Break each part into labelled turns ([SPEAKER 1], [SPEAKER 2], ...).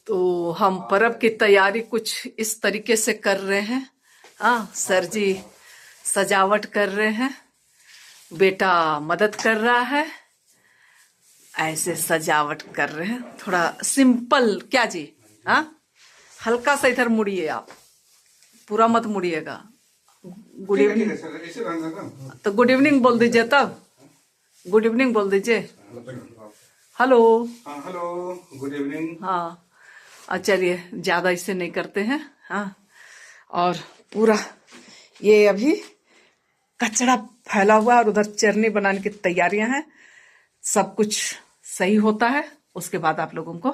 [SPEAKER 1] तो हम पर्व की तैयारी कुछ इस तरीके से कर रहे हैं। हाँ, सर जी सजावट कर रहे हैं, बेटा मदद कर रहा है, ऐसे सजावट कर रहे हैं थोड़ा सिंपल। क्या जी? हाँ, हल्का सा इधर मुड़िए, आप पूरा मत मुड़िएगा। गुड इवनिंग, तो गुड इवनिंग बोल दीजिए, तब गुड इवनिंग बोल दीजिए। हेलो।
[SPEAKER 2] हाँ, हेलो, गुड इवनिंग।
[SPEAKER 1] हाँ, चलिए ज्यादा इससे नहीं करते हैं। हाँ, और पूरा ये अभी कचरा फैला हुआ है और उधर चटनी बनाने की तैयारियां हैं। सब कुछ सही होता है उसके बाद आप लोगों को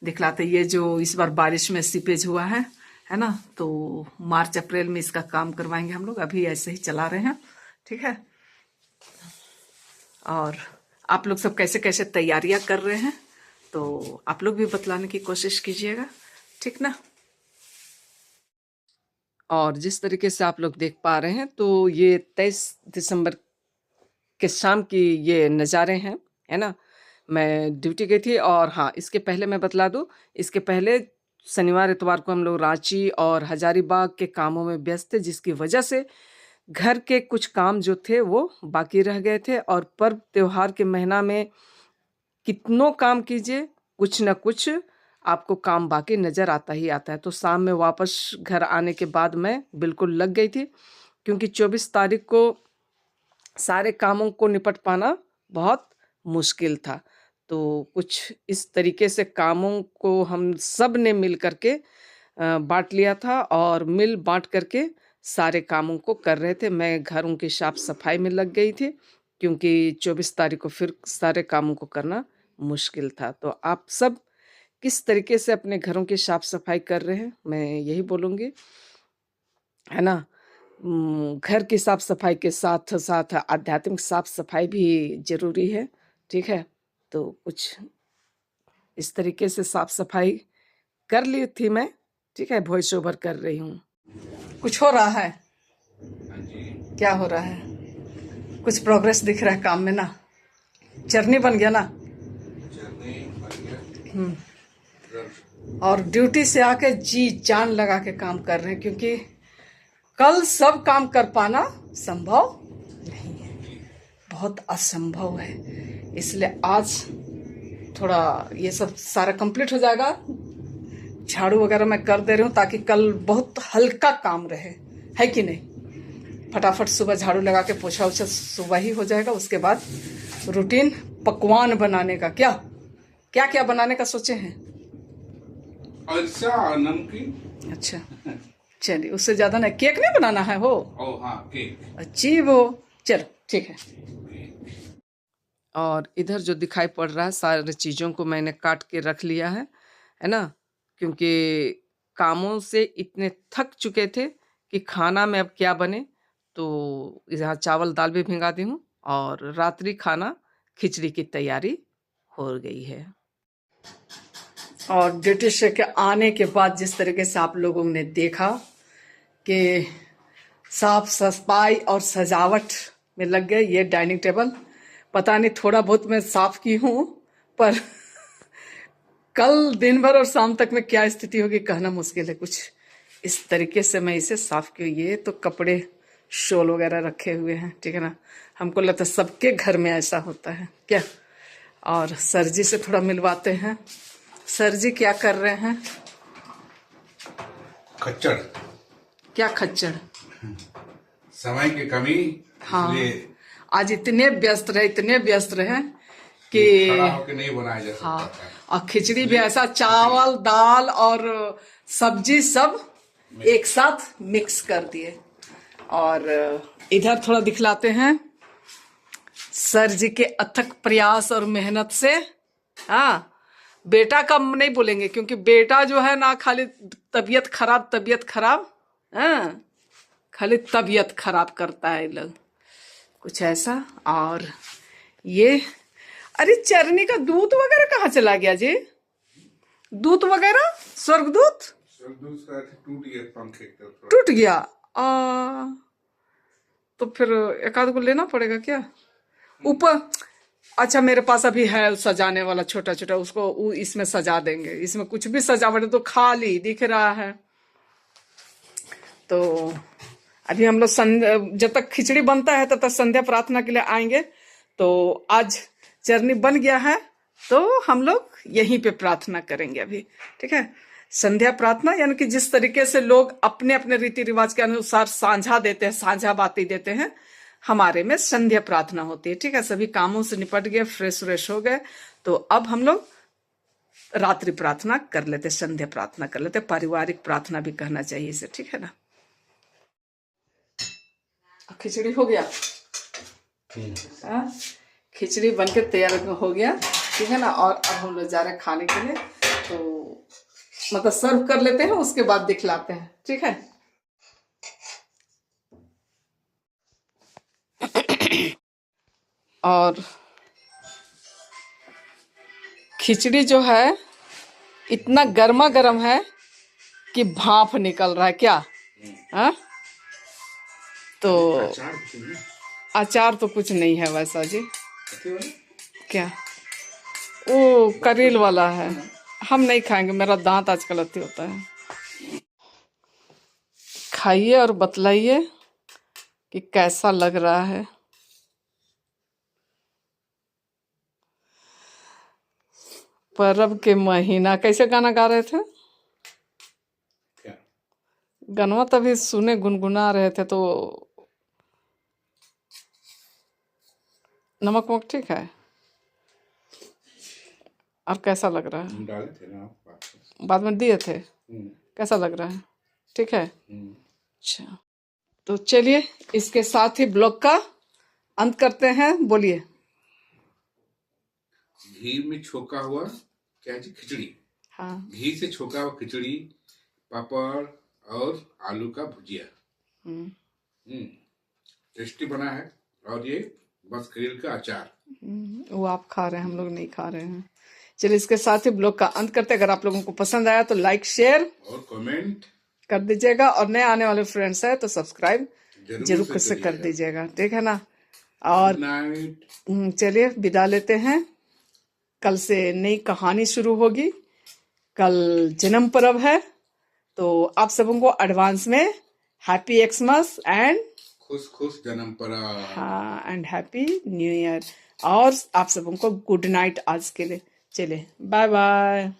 [SPEAKER 1] दिखलाते। ये जो इस बार बारिश में सीपेज हुआ है ना, तो मार्च अप्रैल में इसका काम करवाएंगे हम लोग। अभी ऐसे ही चला रहे हैं, ठीक है। और आप लोग सब कैसे कैसे तैयारियां कर रहे हैं तो आप लोग भी बतलाने की कोशिश कीजिएगा, ठीक ना। और जिस तरीके से आप लोग देख पा रहे हैं तो ये 23 दिसंबर के शाम की ये नज़ारे हैं, है ना। मैं ड्यूटी गई थी और हाँ, इसके पहले मैं बतला दूँ, इसके पहले शनिवार इतवार को हम लोग रांची और हजारीबाग के कामों में व्यस्त थे, जिसकी वजह से घर के कुछ काम जो थे वो बाकी रह गए थे। और पर्व त्योहार के महीना में कितनों काम कीजिए, कुछ न कुछ आपको काम बाकी नज़र आता ही आता है। तो शाम में वापस घर आने के बाद मैं बिल्कुल लग गई थी, क्योंकि 24 तारीख को सारे कामों को निपट पाना बहुत मुश्किल था। तो कुछ इस तरीके से कामों को हम सब ने मिल करके बांट लिया था और मिल बांट करके सारे कामों को कर रहे थे। मैं घरों की साफ सफाई में लग गई थी, क्योंकि 24 तारीख को फिर सारे कामों को करना मुश्किल था। तो आप सब किस तरीके से अपने घरों की साफ सफाई कर रहे हैं, मैं यही बोलूँगी, है ना। घर की साफ सफाई के साथ साथ आध्यात्मिक साफ सफाई भी जरूरी है, ठीक है। तो कुछ इस तरीके से साफ सफाई कर ली थी मैं, ठीक है। वॉइस ओवर कर रही हूँ। कुछ हो रहा है? क्या हो रहा है? कुछ प्रोग्रेस दिख रहा है काम में ना? चटनी बन गया ना? और ड्यूटी से आके जी जान लगा के काम कर रहे हैं, क्योंकि कल सब काम कर पाना संभव नहीं है, बहुत असंभव है। इसलिए आज थोड़ा ये सब सारा कंप्लीट हो जाएगा। झाड़ू वगैरह मैं कर दे रही हूँ ताकि कल बहुत हल्का काम रहे, है कि नहीं। फटाफट सुबह झाड़ू लगा के पोछा उछा सुबह ही हो जाएगा। उसके बाद रूटीन पकवान बनाने का, क्या क्या क्या बनाने का सोचे हैं?
[SPEAKER 2] अच्छा, नमकीन।
[SPEAKER 1] अच्छा, चलिए, उससे ज्यादा नहीं। केक नहीं बनाना है हो?
[SPEAKER 2] ओ हाँ, केक।
[SPEAKER 1] अच्छी वो, चलो ठीक है। और इधर जो दिखाई पड़ रहा है सारी चीज़ों को मैंने काट के रख लिया है ना, क्योंकि कामों से इतने थक चुके थे कि खाना में अब क्या बने। तो यहाँ चावल दाल भी भिंगा दी हूँ और रात्रि खाना खिचड़ी की तैयारी हो गई है। और ड्यूटी से के आने के बाद जिस तरीके से आप लोगों ने देखा कि साफ सफाई और सजावट में लग गए। ये डाइनिंग टेबल पता नहीं थोड़ा बहुत मैं साफ की हूँ, पर कल दिन भर और शाम तक में क्या स्थिति होगी कहना मुश्किल है। कुछ इस तरीके से मैं इसे साफ की। ये तो कपड़े शॉल वगैरह रखे हुए हैं, ठीक है ना। हमको लगता है सबके घर में ऐसा होता है क्या। और सर जी से थोड़ा मिलवाते हैं। सर जी क्या कर रहे हैं?
[SPEAKER 2] खच्चड़।
[SPEAKER 1] क्या खच्चड़?
[SPEAKER 2] समय की कमी।
[SPEAKER 1] हाँ,
[SPEAKER 2] इसलिए
[SPEAKER 1] आज इतने व्यस्त रहे कि
[SPEAKER 2] खड़ा होकर नहीं बनाया जा सकता।
[SPEAKER 1] हाँ, और खिचड़ी भी ऐसा, चावल दाल और सब्जी सब एक साथ मिक्स कर दिए। और इधर थोड़ा दिखलाते हैं सर जी के अथक प्रयास और मेहनत से। हाँ, बेटा कम नहीं बोलेंगे, क्योंकि बेटा जो है ना खाली तबीयत खराब, हाँ, खाली तबीयत खराब करता है लोग, कुछ ऐसा। और ये, अरे चरनी का दूध वगैरह कहाँ चला गया जी? दूध वगैरह स्वर्गदूत
[SPEAKER 2] टूट गया, पंखे
[SPEAKER 1] टूट गया। तो फिर एक आध को लेना पड़ेगा क्या ऊपर? अच्छा मेरे पास अभी है सजाने वाला छोटा छोटा, उसको इसमें सजा देंगे। इसमें कुछ भी सजावट है तो खाली दिख रहा है। तो अभी हम लोग जब तक खिचड़ी बनता है तब तक संध्या प्रार्थना के लिए आएंगे। तो आज चरनी बन गया है तो हम लोग यहीं पे प्रार्थना करेंगे अभी, ठीक है। संध्या प्रार्थना यानी कि जिस तरीके से लोग अपने अपने रीति रिवाज के अनुसार साझा देते हैं, साझा बातें देते हैं, हमारे में संध्या प्रार्थना होती है, ठीक है। सभी कामों से निपट गए, फ्रेश व्रेश हो गए, तो अब हम लोग रात्रि प्रार्थना कर लेते, संध्या प्रार्थना कर लेते। पारिवारिक प्रार्थना भी कहना चाहिए इसे, ठीक है ना। खिचड़ी हो गया, खिचड़ी बनके तैयार हो गया, ठीक है ना। और अब हम लोग जा रहे हैं खाने के लिए, तो मतलब सर्व कर लेते हैं, उसके बाद दिखलाते हैं, ठीक है। और खिचड़ी जो है इतना गर्मा गर्म है कि भाप निकल रहा है क्या। हाँ तो अचार तो कुछ नहीं है वैसा जी। क्या वो करील वाला है, हम नहीं खाएंगे, मेरा दांत आजकल अति होता है। खाइए और बतलाइए कि कैसा लग रहा है। पर्व के महीना कैसे गाना गा रहे थे?
[SPEAKER 2] क्या
[SPEAKER 1] गनवा तभी सुने, गुनगुना रहे थे। तो नमक वमक ठीक है? और कैसा लग रहा है?
[SPEAKER 2] डाले थे ना
[SPEAKER 1] बाद में दिए थे। कैसा लग रहा है? ठीक है। अच्छा तो चलिए इसके साथ ही ब्लॉग का अंत करते हैं। बोलिए।
[SPEAKER 2] घी में छोका हुआ क्या जी? खिचड़ी।
[SPEAKER 1] हाँ
[SPEAKER 2] घी से छोका हुआ खिचड़ी, पापड़ और आलू का भुजिया। टेस्टी बना है। और ये बस करेल का अचार।
[SPEAKER 1] वो आप खा रहे हैं, हम लोग नहीं खा रहे हैं। चलिए इसके साथ ही ब्लॉग का अंत करते हैं। अगर आप लोगों को पसंद आया तो लाइक शेयर
[SPEAKER 2] और कमेंट
[SPEAKER 1] कर दीजिएगा, और नए आने वाले फ्रेंड्स है तो सब्सक्राइब जरूर से कर
[SPEAKER 2] करिएगा।
[SPEAKER 1] दीजिएगा, ठीक है ना। और
[SPEAKER 2] गुड नाइट।
[SPEAKER 1] चलिए विदा लेते हैं। कल से नई कहानी शुरू होगी। कल जन्म पर्व है, तो आप सबों को एडवांस में हैप्पी एक्समस एंड
[SPEAKER 2] खुश खुश जन्म पर्व।
[SPEAKER 1] हाँ एंड हैप्पी न्यू ईयर। और आप सबों को गुड नाइट आज के लिए। चलिए बाय बाय।